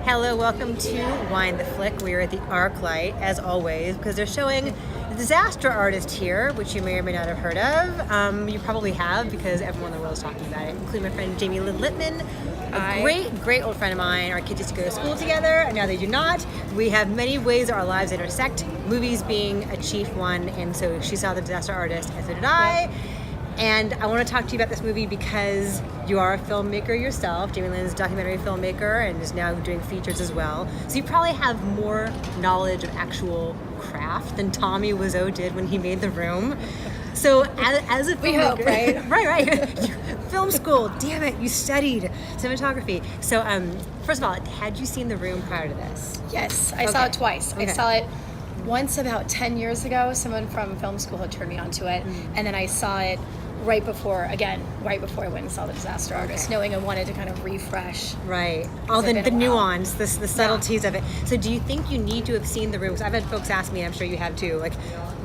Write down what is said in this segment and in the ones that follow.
Hello, welcome to Wind the Flick. We are at the ArcLight, as always, because they're showing the Disaster Artist here, which you may or may not have heard of. You probably have, because everyone in the world is talking about it, including my friend Jamielyn Lippman, a great old friend of mine. Our kids used to go to school together, and now they do not. We have many ways our lives intersect, movies being a chief one, and so she saw the Disaster Artist, and so did I. And I want to talk to you about this movie because you are a filmmaker yourself. Jamielyn is a documentary filmmaker and is now doing features as well. So you probably have more knowledge of actual craft than Tommy Wiseau did when he made The Room. So as a filmmaker, we hope, right? right. Film school, damn it, you studied cinematography. So first of all, had you seen The Room prior to this? Yes, I saw it twice. Okay. I saw it once about 10 years ago. Someone from film school had turned me onto it. And then I saw it right before I went and saw the Disaster Artist, knowing I wanted to kind of refresh. Right. All the nuance, the subtleties of it. So do you think you need to have seen The Room? Because I've had folks ask me, I'm sure you have too, like,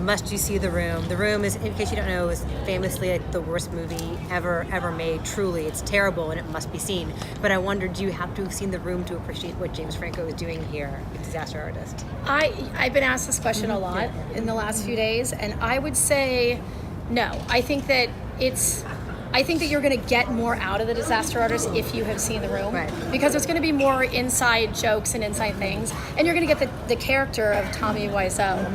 must you see The Room? The Room is, in case you don't know, is famously like the worst movie ever made. Truly, it's terrible and it must be seen. But I wonder, do you have to have seen The Room to appreciate what James Franco is doing here, the Disaster Artist? I've been asked this question a lot in the last few days, and I would say no. I think that you're going to get more out of the Disaster Artist if you have seen The Room, right? Because it's going to be more inside jokes and inside things, and you're going to get the character of Tommy Wiseau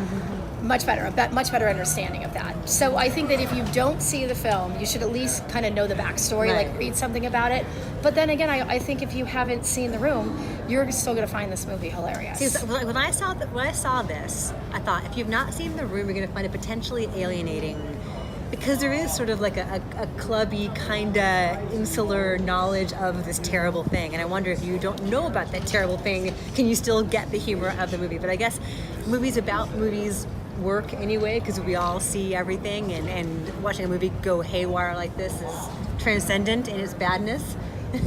much better understanding of that. So I think that if you don't see the film, you should at least kind of know the backstory, right. Like read something about it. But then again, I think if you haven't seen The Room, you're still going to find this movie hilarious. See, when I saw this, I thought, if you've not seen The Room, you're going to find it potentially alienating. Because there is sort of like a clubby kind of insular knowledge of this terrible thing. And I wonder, if you don't know about that terrible thing, can you still get the humor of the movie? But I guess movies about movies work anyway, because we all see everything, and watching a movie go haywire like this is transcendent in its badness.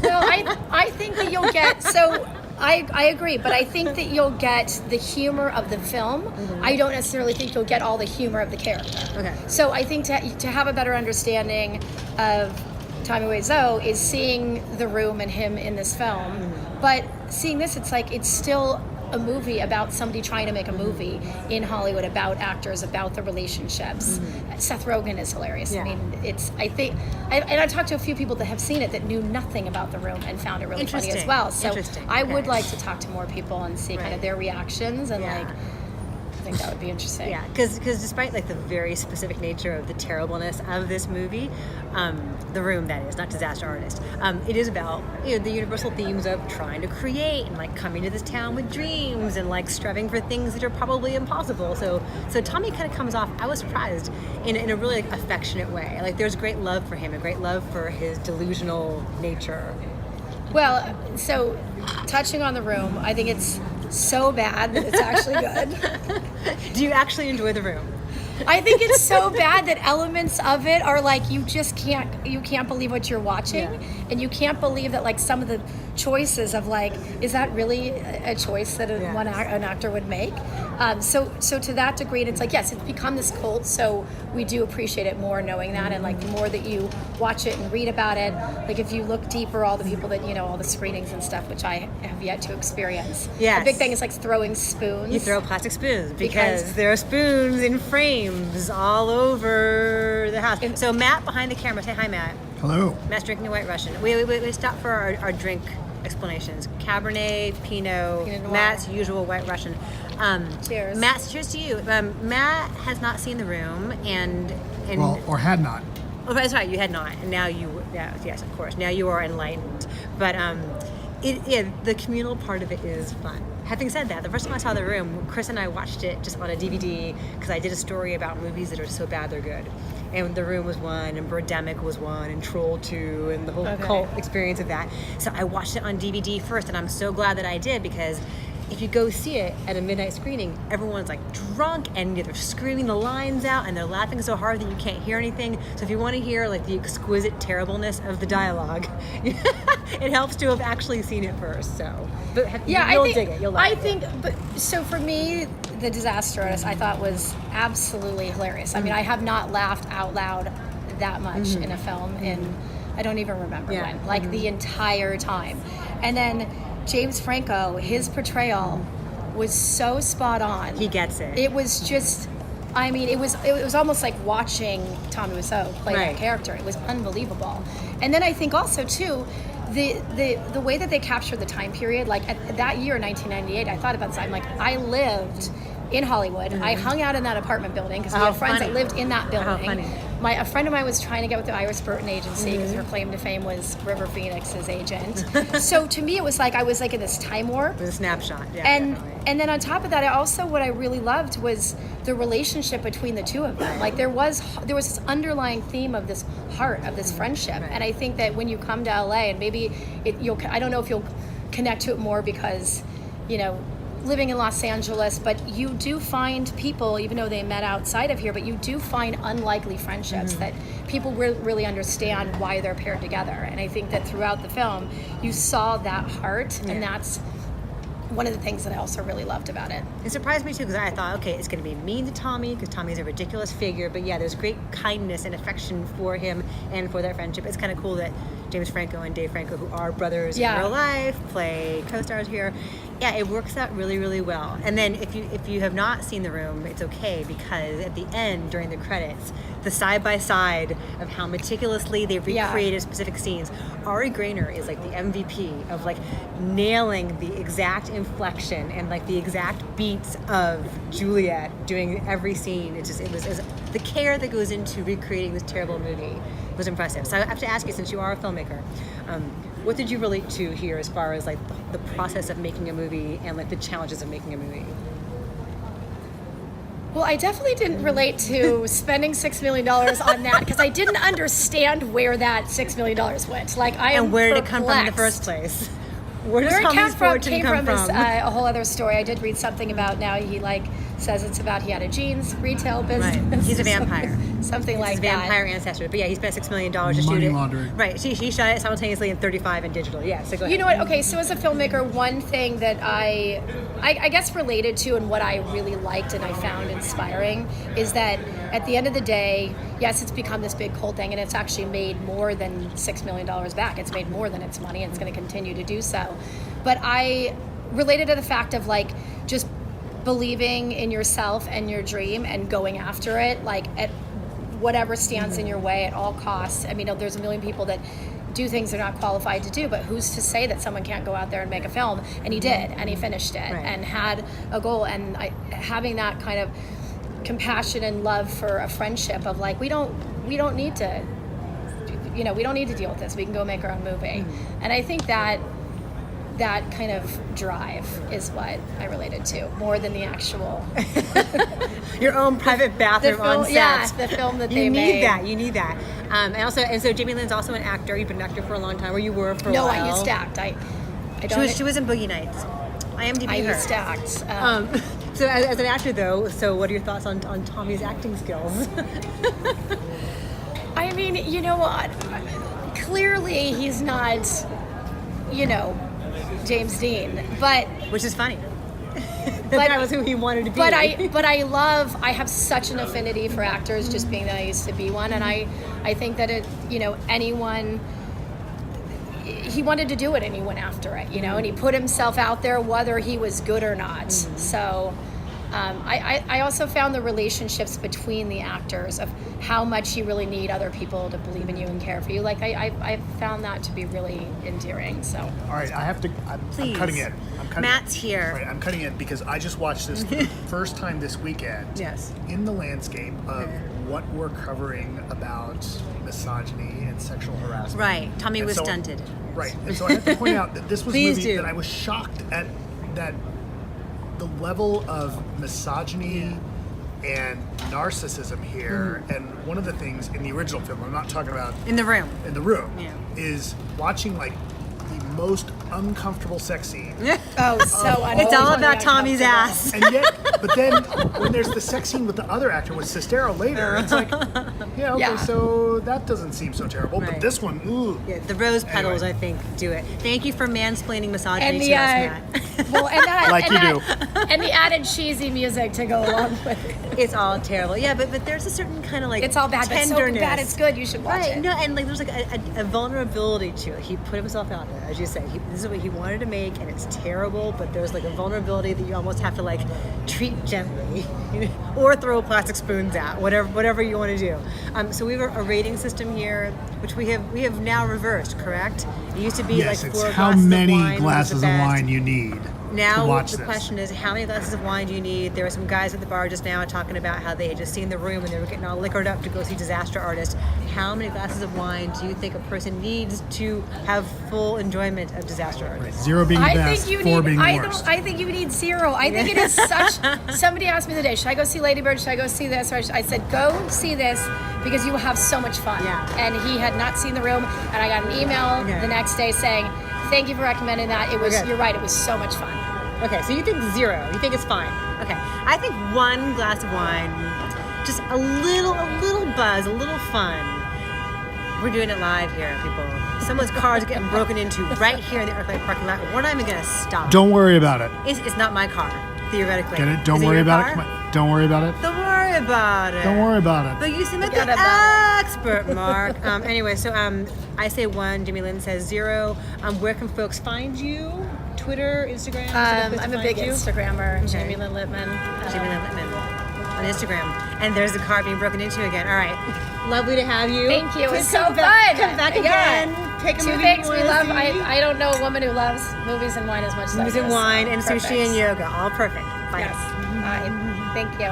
No, I think that you'll get, so I agree, but I think that you'll get the humor of the film. I don't necessarily think you'll get all the humor of the character. Okay. So I think to have a better understanding of Tommy Wiseau is seeing The Room and him in this film. But seeing this, it's like, it's still a movie about somebody trying to make a movie in Hollywood about actors, about the relationships. Seth Rogen is hilarious. Yeah. I mean, I've talked to a few people that have seen it that knew nothing about The Room and found it really funny as well. So I would like to talk to more people and see kind of their reactions, and I think that would be interesting. Yeah, because despite like the very specific nature of the terribleness of this movie, The Room, that is, not Disaster Artist, it is about, you know, the universal themes of trying to create and like coming to this town with dreams and like striving for things that are probably impossible. So Tommy kind of comes off, I was surprised, in a really like affectionate way. Like there's great love for him, a great love for his delusional nature. Well, so touching on The Room, I think it's so bad that it's actually good. Do you actually enjoy The Room? I think it's so bad that elements of it are like, you can't believe what you're watching, and you can't believe that like some of the choices of like, is that really a choice that an actor would make? So to that degree, it's like, yes, it's become this cult, so we do appreciate it more knowing that, and like the more that you watch it and read about it, like if you look deeper, all the people that, you know, all the screenings and stuff, which I have yet to experience. Yes. The big thing is like throwing spoons. You throw plastic spoons because there are spoons in frames all over the house. So Matt behind the camera, say hi, Matt. Hello. Matt's drinking a White Russian. We stop for our drink explanations. Cabernet, Pinot, Matt's usual White Russian. Cheers. Matt, cheers to you. Matt has not seen The Room, and well, or had not. Oh, that's right, you had not, and now yes, of course, now you are enlightened. But the communal part of it is fun. Having said that, the first time I saw The Room, Chris and I watched it just on a DVD because I did a story about movies that are so bad they're good. And The Room was one, and Birdemic was one, and Troll 2, and the whole cult experience of that. So I watched it on DVD first, and I'm so glad that I did, because if you go see it at a midnight screening, everyone's like drunk and they're screaming the lines out and they're laughing so hard that you can't hear anything. So if you want to hear like the exquisite terribleness of the dialogue, it helps to have actually seen it first. So, but you'll dig it. You'll like it. But so for me, the Disaster Artist I thought was absolutely hilarious. I mean, I have not laughed out loud that much in a film in, I don't even remember when, like the entire time. And then James Franco, his portrayal was so spot on. He gets it. It was just, I mean, it was almost like watching Tommy Wiseau play that character. It was unbelievable. And then I think also too, the way that they captured the time period, like at that year, 1998, I thought about this. I'm like, I lived in Hollywood. I hung out in that apartment building because we had friends that lived in that building. A friend of mine was trying to get with the Iris Burton agency because her claim to fame was River Phoenix's agent. So to me, it was like I was like in this time warp. It was a snapshot. Yeah, and then on top of that, what I really loved was the relationship between the two of them. Like there was this underlying theme of this heart, of this friendship. And I think that when you come to LA, and maybe I don't know if you'll connect to it more because, you know, living in Los Angeles, but you do find people, even though they met outside of here, but you do find unlikely friendships that people really understand why they're paired together. And I think that throughout the film, you saw that heart, and that's one of the things that I also really loved about it. It surprised me too, because I thought, okay, it's going to be mean to Tommy because Tommy's a ridiculous figure, but yeah, there's great kindness and affection for him and for their friendship. It's kind of cool that James Franco and Dave Franco, who are brothers in real life, play co-stars here. Yeah, it works out really, really well. And then if you have not seen The Room, it's okay, because at the end, during the credits, the side-by-side of how meticulously they recreated specific scenes, Ari Grainer is like the MVP of like nailing the exact inflection and like the exact beats of Juliet doing every scene. It was the care that goes into recreating this terrible movie was impressive. So I have to ask you, since you are a filmmaker, what did you relate to here as far as like the process of making a movie and like the challenges of making a movie? Well, I definitely didn't relate to spending $6 million on that because I didn't understand where that $6 million went. Like, and where did it come from in the first place? Where does Tommy's fortune come from? Is a whole other story. I did read something about now he like says it's about he had a jeans retail business. Right. He's a vampire. Something like that. He's a vampire ancestor. But yeah, he spent $6 million to shoot it. Money laundering. Right. She shot it simultaneously in 35 and digital. Yeah, so go ahead. You know what? Okay, so as a filmmaker, one thing that I guess related to and what I really liked and I found inspiring is that at the end of the day, yes, it's become this big cult thing and it's actually made more than $6 million back. It's made more than its money and it's going to continue to do so. But I related to the fact of like just believing in yourself and your dream and going after it, like at whatever stands in your way at all costs. I mean, there's a million people that do things they're not qualified to do, but who's to say that someone can't go out there and make a film? And he did, and he finished it and had a goal. And having that kind of compassion and love for a friendship of like, we don't need to, we don't need to deal with this. We can go make our own movie. And I think that kind of drive is what I related to more than the actual your own private bathroom on set. Yeah, the film that they made. You need that. And so Jamielyn's also an actor. You've been an actor for a long time, or you were for a while. No, I used to act. She was in Boogie Nights. I used to act. So as an actor though, so what are your thoughts on Tommy's acting skills? I mean, you know what? Clearly he's not, James Dean, but which is funny. That was who he wanted to be. But I have such an affinity for actors, just being that I used to be one, and I think that anyone, he wanted to do it and he went after it, and he put himself out there whether he was good or not. So I also found the relationships between the actors of how much you really need other people to believe in you and care for you. Like I found that to be really endearing. So all right, I'm cutting it. Matt's here. Right, I'm cutting it because I just watched this for the first time this weekend. Yes. In the landscape of what we're covering about misogyny and sexual harassment. Right. Tommy was stunted. Right. And so I have to point out that this was a movie that I was shocked at, that the level of misogyny and narcissism here. And one of the things in the original film, I'm not talking about In the Room, is watching like the most uncomfortable sex scene. Oh, so it's all about Tommy's ass. And yet, but then when there's the sex scene with the other actor with Neustadter later, it's like, so that doesn't seem so terrible. But this one, ooh. Yeah, the rose petals, I think, do it. Thank you for mansplaining misogyny to us, Matt. Well, and that, Like and you that, and the added cheesy music to go along with it. It's all terrible. Yeah, but there's a certain kind of like It's all bad, but so tenderness. bad it's good. You should watch Right. it. No, and like there's like a vulnerability to it. He put himself out there, as you say. This is what he wanted to make, and it's terrible. But there's like a vulnerability that you almost have to like treat gently, or throw plastic spoons at, whatever you want to do. So we have a rating system here, which we have now reversed. Correct? It used to be Yes, like it's 4 how glasses many of wine was the glasses of best. wine you need Now to watch the this. question is, how many glasses of wine do you need? There were some guys at the bar just now talking about how they had just seen The Room and they were getting all liquored up to go see Disaster Artist. How many glasses of wine do you think a person needs to have full enjoyment of Disaster Artist? 0 being I best, think you 4 need. being I worst. think you need 0. I think it is such. Somebody asked me the other day, should I go see Lady Bird? Should I go see this? Or I said, go see this because you will have so much fun. Yeah. And he had not seen The Room, and I got an email the next day saying, thank you for recommending that. It was. Okay. You're right. It was so much fun. Okay, so you think 0. You think it's fine. Okay. I think 1 glass of wine, just a little buzz, a little fun. We're doing it live here, people. Someone's car is getting broken into right here in the ArcLight parking lot. We're not even going to stop. Don't worry about it. It's not my car, theoretically. Get it? Don't Is worry your about car? it. Come on. Don't worry about it. Don't worry about it. Don't worry about it. But you seem like Forget the about expert, Mark. Anyway, so I say 1. Jamielyn says 0. Where can folks find you? Twitter, Instagram? Is there place to I'm a find big you? Instagrammer, Okay. Jamielyn Lippman. Jamielyn Lippman on Instagram. And there's the car being broken into again. All right. Lovely to have you. Thank you. It was Please so come back, fun. Come back Yeah. again. Pick a 2 movie things you we wanna love. see. I don't know a woman who loves movies and wine as much as I Movies do. and wine and Perfect. sushi and yoga. All perfect. Bye. Yes. Bye. Thank you.